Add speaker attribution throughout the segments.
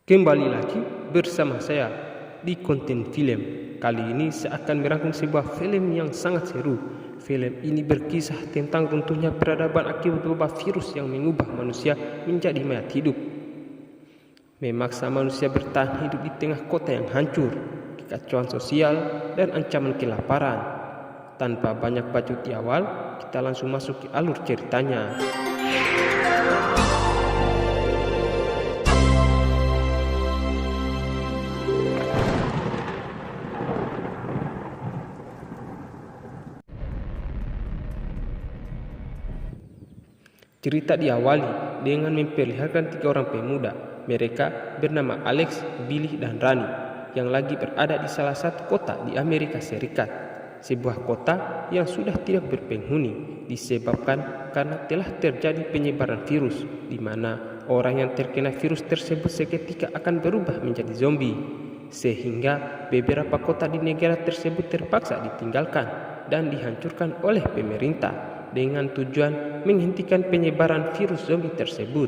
Speaker 1: Kembali lagi bersama saya di konten film. Kali ini saya akan merangkum sebuah film yang sangat seru. Film ini berkisah tentang runtuhnya peradaban akibat wabah virus yang mengubah manusia menjadi mayat hidup. Memaksa manusia bertahan hidup di tengah kota yang hancur, kekacauan sosial, dan ancaman kelaparan. Tanpa banyak bacot di awal, kita langsung masuk ke alur ceritanya. Cerita diawali dengan memperlihatkan 3 orang pemuda. Mereka bernama Alex, Billy, dan Rani yang lagi berada di salah satu kota di Amerika Serikat. Sebuah kota yang sudah tidak berpenghuni disebabkan karena telah terjadi penyebaran virus, di mana orang yang terkena virus tersebut seketika akan berubah menjadi zombie. Sehingga beberapa kota di negara tersebut terpaksa ditinggalkan dan dihancurkan oleh pemerintah dengan tujuan menghentikan penyebaran virus zombie tersebut.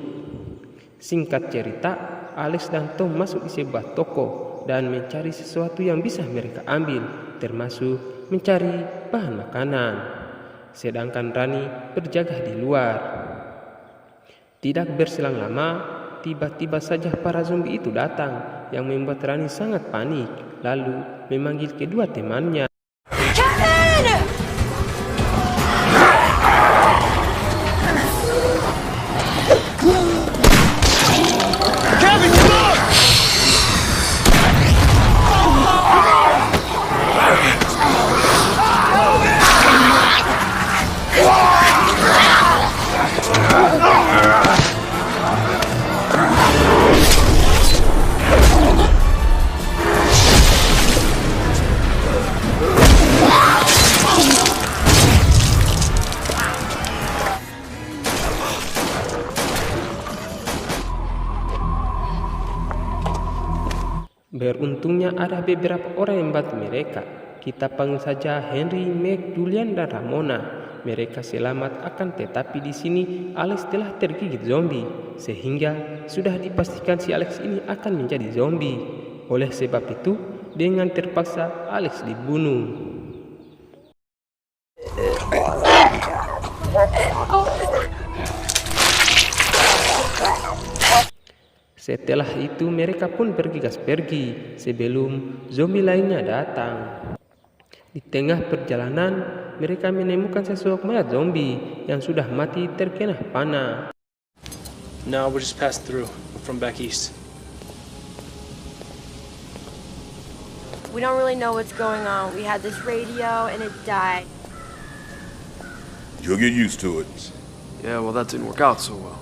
Speaker 1: Singkat cerita, Alex dan Tom masuk di sebuah toko dan mencari sesuatu yang bisa mereka ambil, termasuk mencari bahan makanan. Sedangkan Rani berjaga di luar. Tidak berselang lama, tiba-tiba saja para zombie itu datang yang membuat Rani sangat panik, lalu memanggil kedua temannya. Beruntungnya ada beberapa orang yang membantu mereka. Kita panggil saja Henry, Meg, Julian, dan Ramona. Mereka selamat akan tetapi di sini Alex telah tergigit zombie, sehingga sudah dipastikan si Alex ini akan menjadi zombie. Oleh sebab itu, dengan terpaksa Alex dibunuh. Setelah itu mereka pun bergegas pergi sebelum zombie lainnya datang. Di tengah perjalanan mereka menemukan sesosok mayat zombie yang sudah mati terkena panah.
Speaker 2: No, we just passed through from back east.
Speaker 3: We don't really know what's going on. We had this radio and it died.
Speaker 4: You'll get used to it.
Speaker 2: Yeah, well, that didn't work out so well.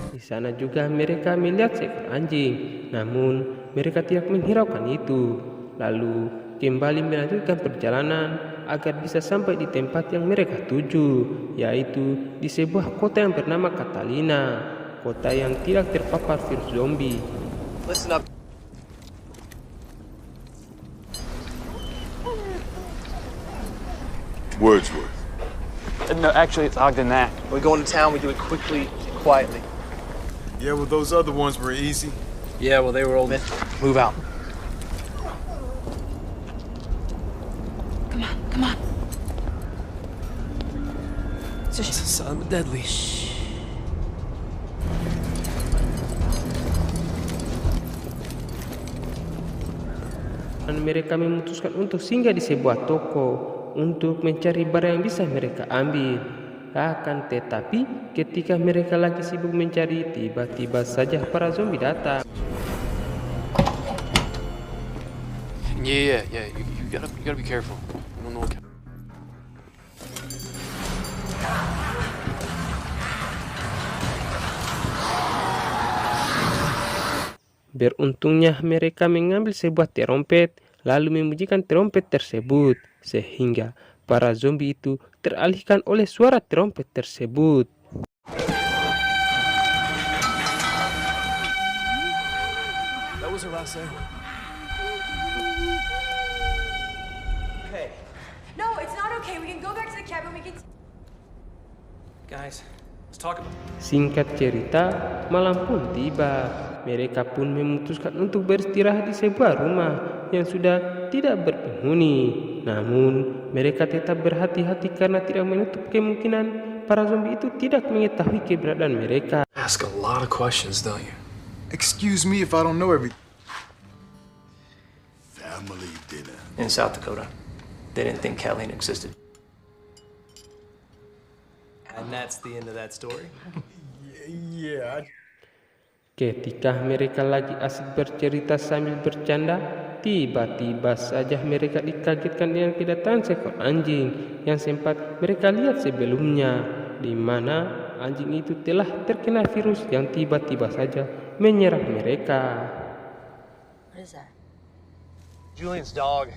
Speaker 1: Di sana juga mereka melihat seekor anjing, namun mereka tidak menghiraukan itu. Lalu kembali melanjutkan perjalanan agar bisa sampai di tempat yang mereka tuju, yaitu di sebuah kota yang bernama Catalina, kota yang tidak terpapar virus zombie.
Speaker 2: Listen up.
Speaker 4: Wordsworth.
Speaker 2: No, actually, it's Ogden Knack. We go into town, we do it quickly, quietly.
Speaker 5: Yeah, well, those other ones were easy.
Speaker 2: Yeah, well, they were old men. Move out.
Speaker 3: Come on.
Speaker 2: Silent deadly.
Speaker 1: Dan mereka memutuskan untuk singgah di sebuah toko untuk mencari barang yang bisa mereka ambil. Akan tetapi ketika mereka lagi sibuk mencari, tiba-tiba saja para zombie datang.
Speaker 2: Yeah. You gotta be careful. You don't know what.
Speaker 1: Beruntungnya mereka mengambil sebuah terompet lalu membunyikan terompet tersebut, sehingga para zombie itu teralihkan oleh suara terompet tersebut.
Speaker 2: That was her last say.
Speaker 3: No, it's not okay. We can go back to the cabin. We can.
Speaker 2: Guys, Let's talk about
Speaker 1: Singkat cerita, malam pun tiba. Mereka pun memutuskan untuk beristirahat di sebuah rumah yang sudah tidak berpenghuni. Namun, mereka tetap berhati-hati karena tidak menutup kemungkinan para zombie itu tidak mengetahui keberadaan mereka.
Speaker 2: ask a lot of questions, don't you?
Speaker 5: Excuse me if I don't know everything.
Speaker 4: Family dinner.
Speaker 6: In South Dakota. They didn't think Kathleen existed.
Speaker 7: And that's the end of that story.
Speaker 5: Yeah.
Speaker 1: Ketika mereka lagi asik bercerita sambil bercanda, tiba-tiba saja mereka dikagetkan dengan kedatangan seekor anjing yang sempat mereka lihat sebelumnya, di mana anjing itu telah terkena virus yang tiba-tiba saja menyerang mereka.
Speaker 3: What is that?
Speaker 2: Julian's dog.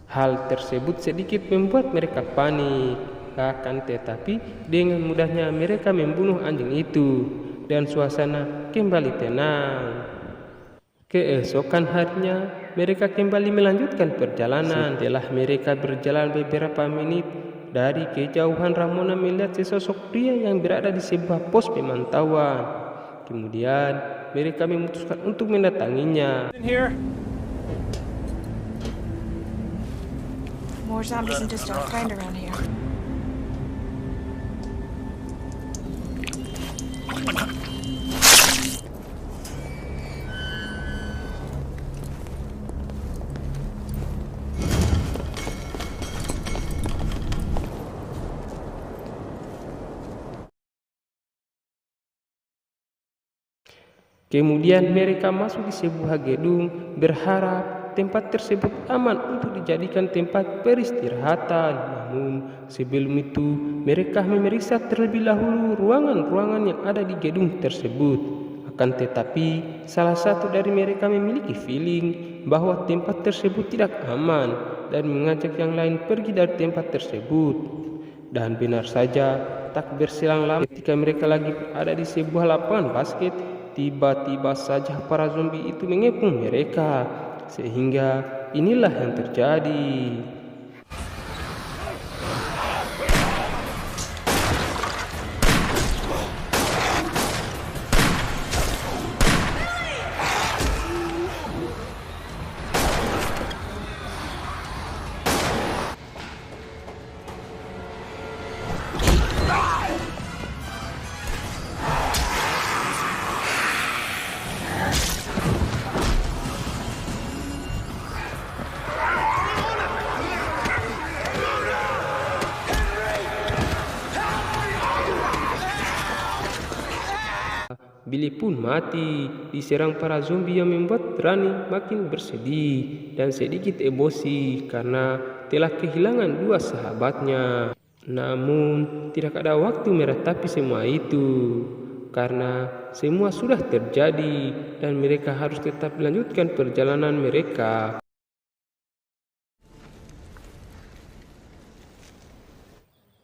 Speaker 1: Hal tersebut sedikit membuat mereka panik, akan tetapi dengan mudahnya mereka membunuh anjing itu dan suasana kembali tenang. Keesokan harinya mereka kembali melanjutkan perjalanan. Setelah mereka berjalan beberapa menit, dari kejauhan Ramona melihat sesosok pria yang berada di sebuah pos pemantauan. Kemudian mereka memutuskan untuk mendatanginya.
Speaker 2: In here.
Speaker 3: More zombies than just our friend around here.
Speaker 1: Kemudian mereka masuk di sebuah gedung berharap tempat tersebut aman untuk dijadikan tempat peristirahatan. Namun sebelum itu mereka memeriksa terlebih dahulu ruangan-ruangan yang ada di gedung tersebut. Akan tetapi salah satu dari mereka memiliki feeling bahwa tempat tersebut tidak aman dan mengajak yang lain pergi dari tempat tersebut. Dan benar saja, tak berselang lama ketika mereka lagi ada di sebuah lapangan basket, tiba-tiba saja para zombie itu mengepung mereka, sehingga inilah yang terjadi. Billy pun mati diserang para zombie yang membuat Rani makin bersedih dan sedikit emosi karena telah kehilangan dua sahabatnya. Namun tidak ada waktu meratapi semua itu karena semua sudah terjadi dan mereka harus tetap melanjutkan perjalanan mereka.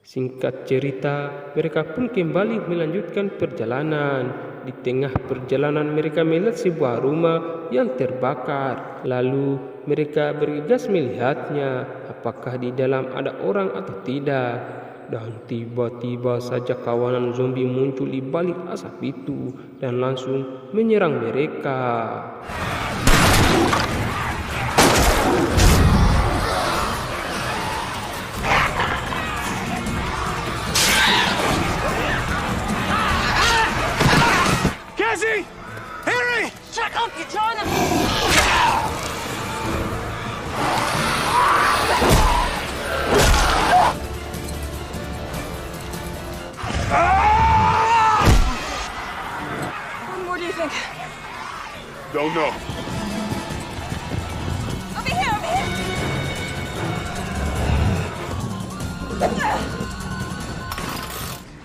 Speaker 1: Singkat cerita, mereka pun kembali melanjutkan perjalanan. Di tengah perjalanan mereka melihat sebuah rumah yang terbakar. Lalu mereka bergegas melihatnya, apakah di dalam ada orang atau tidak. Dan tiba-tiba saja kawanan zombie muncul di balik asap itu dan langsung menyerang mereka.
Speaker 2: Cassie! Henry!
Speaker 3: Shut up! You're drawing them. What more do you think?
Speaker 4: Don't know.
Speaker 3: Over here! Over here!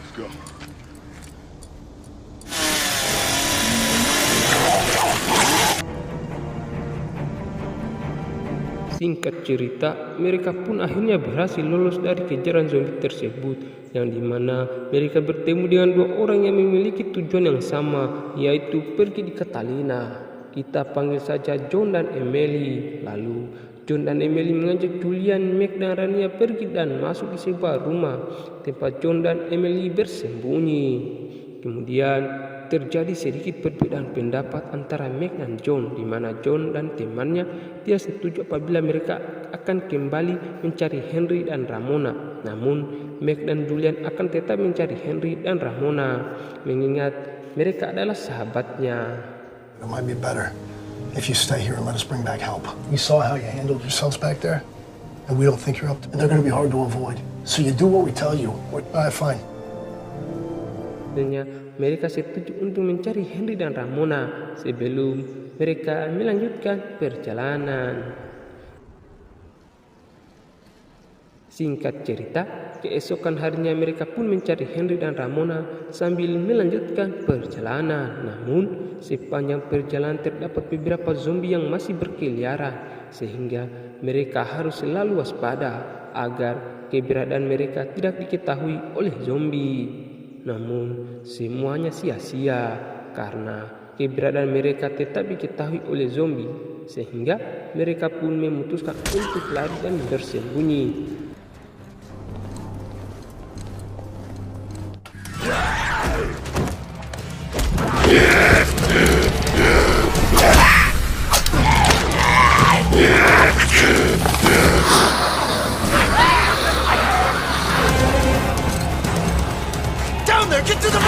Speaker 4: Let's go.
Speaker 1: Singkat cerita, mereka pun akhirnya berhasil lolos dari kejaran zombie tersebut, yang dimana mereka bertemu dengan dua orang yang memiliki tujuan yang sama, yaitu pergi di Catalina. Kita panggil saja John dan Emily. Lalu John dan Emily mengajak Julian, Meg dan Rania pergi dan masuk ke sebuah rumah tempat John dan Emily bersembunyi. Kemudian terjadi sedikit perbedaan pendapat antara Meg dan John, di mana John dan temannya tidak setuju apabila mereka akan kembali mencari Henry dan Ramona. Namun Meg dan Julian akan tetap mencari Henry dan Ramona, mengingat mereka adalah sahabatnya.
Speaker 8: It might be better if you stay here and let us bring back help. We saw how you handled yourselves back there, and we don't think you're up to it. And they're going to be hard to avoid. So you do what we tell you. Fine.
Speaker 1: Akhirnya mereka setuju untuk mencari Henry dan Ramona sebelum mereka melanjutkan perjalanan. Singkat cerita, keesokan harinya mereka pun mencari Henry dan Ramona sambil melanjutkan perjalanan. Namun, sepanjang perjalanan terdapat beberapa zombie yang masih berkeliaran, sehingga mereka harus selalu waspada agar keberadaan mereka tidak diketahui oleh zombie. Namun, semuanya sia-sia karena keberadaan mereka tetap diketahui oleh zombie, sehingga mereka pun memutuskan untuk lari dan bersembunyi.
Speaker 5: Down there, get to the...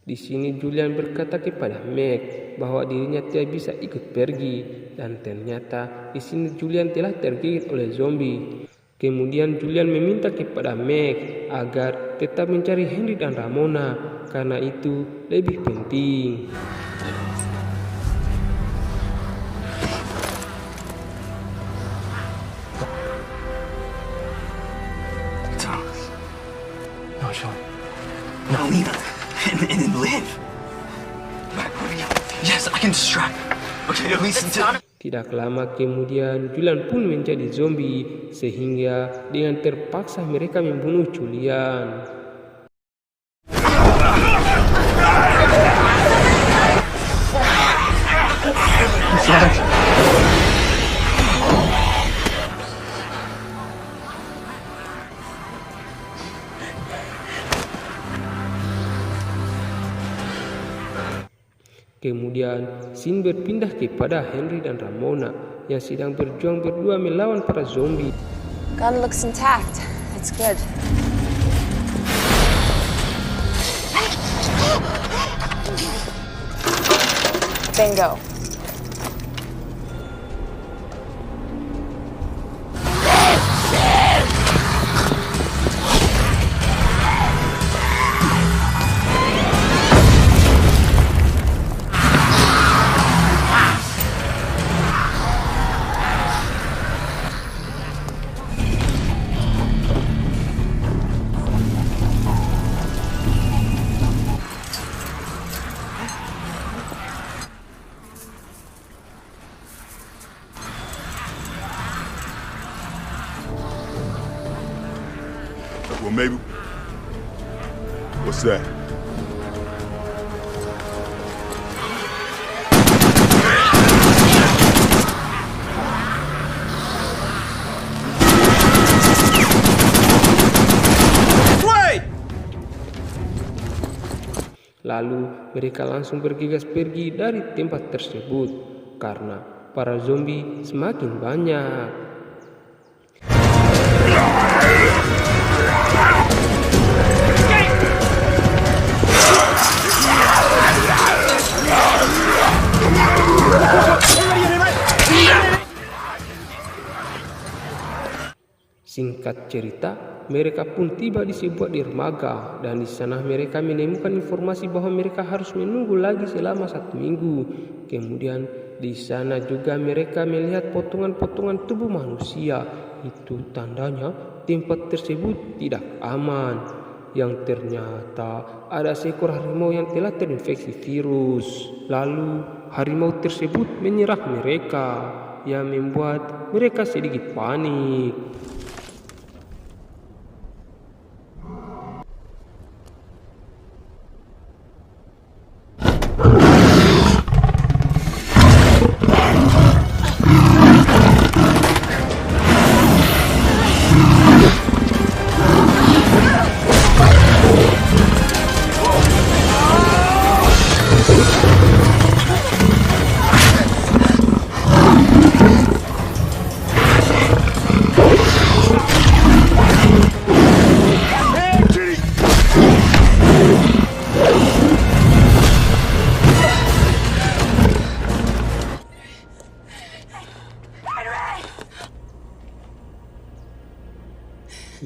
Speaker 1: Di sini Julian berkata kepada Meg bahwa dirinya tidak bisa ikut pergi, dan ternyata di sini Julian telah tergigit oleh zombie. Kemudian Julian meminta kepada Meg agar tetap mencari Henry dan Ramona karena itu lebih penting.
Speaker 6: Thomas. No, Sean. No, leave it. And then live. Yes, I can distract. Okay, at least until...
Speaker 1: Tidak lama kemudian Julian pun menjadi zombie, sehingga dengan terpaksa mereka membunuh Julian. Kemudian scene berpindah kepada Henry dan Ramona yang sedang berjuang berdua melawan para zombie.
Speaker 3: Gun looks intact. It's good. Bingo.
Speaker 4: Well, maybe... What's that?
Speaker 1: Lalu mereka langsung bergegas pergi dari tempat tersebut karena para zombie semakin banyak. Singkat cerita, mereka pun tiba di sebuah dermaga dan di sana mereka menemukan informasi bahwa mereka harus menunggu lagi selama 1 minggu. Kemudian di sana juga mereka melihat potongan-potongan tubuh manusia. Itu tandanya tempat tersebut tidak aman. Yang ternyata ada seekor harimau yang telah terinfeksi virus. Lalu harimau tersebut menyerang mereka. yang membuat mereka sedikit panik.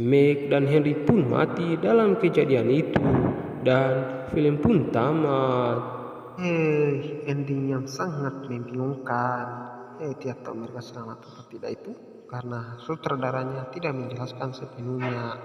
Speaker 1: Meg dan Henry pun mati dalam kejadian itu dan film pun tamat.
Speaker 9: Ending yang sangat membingungkan. Tiap tahu mereka selamat atau tidak itu karena sutradaranya tidak menjelaskan sepenuhnya.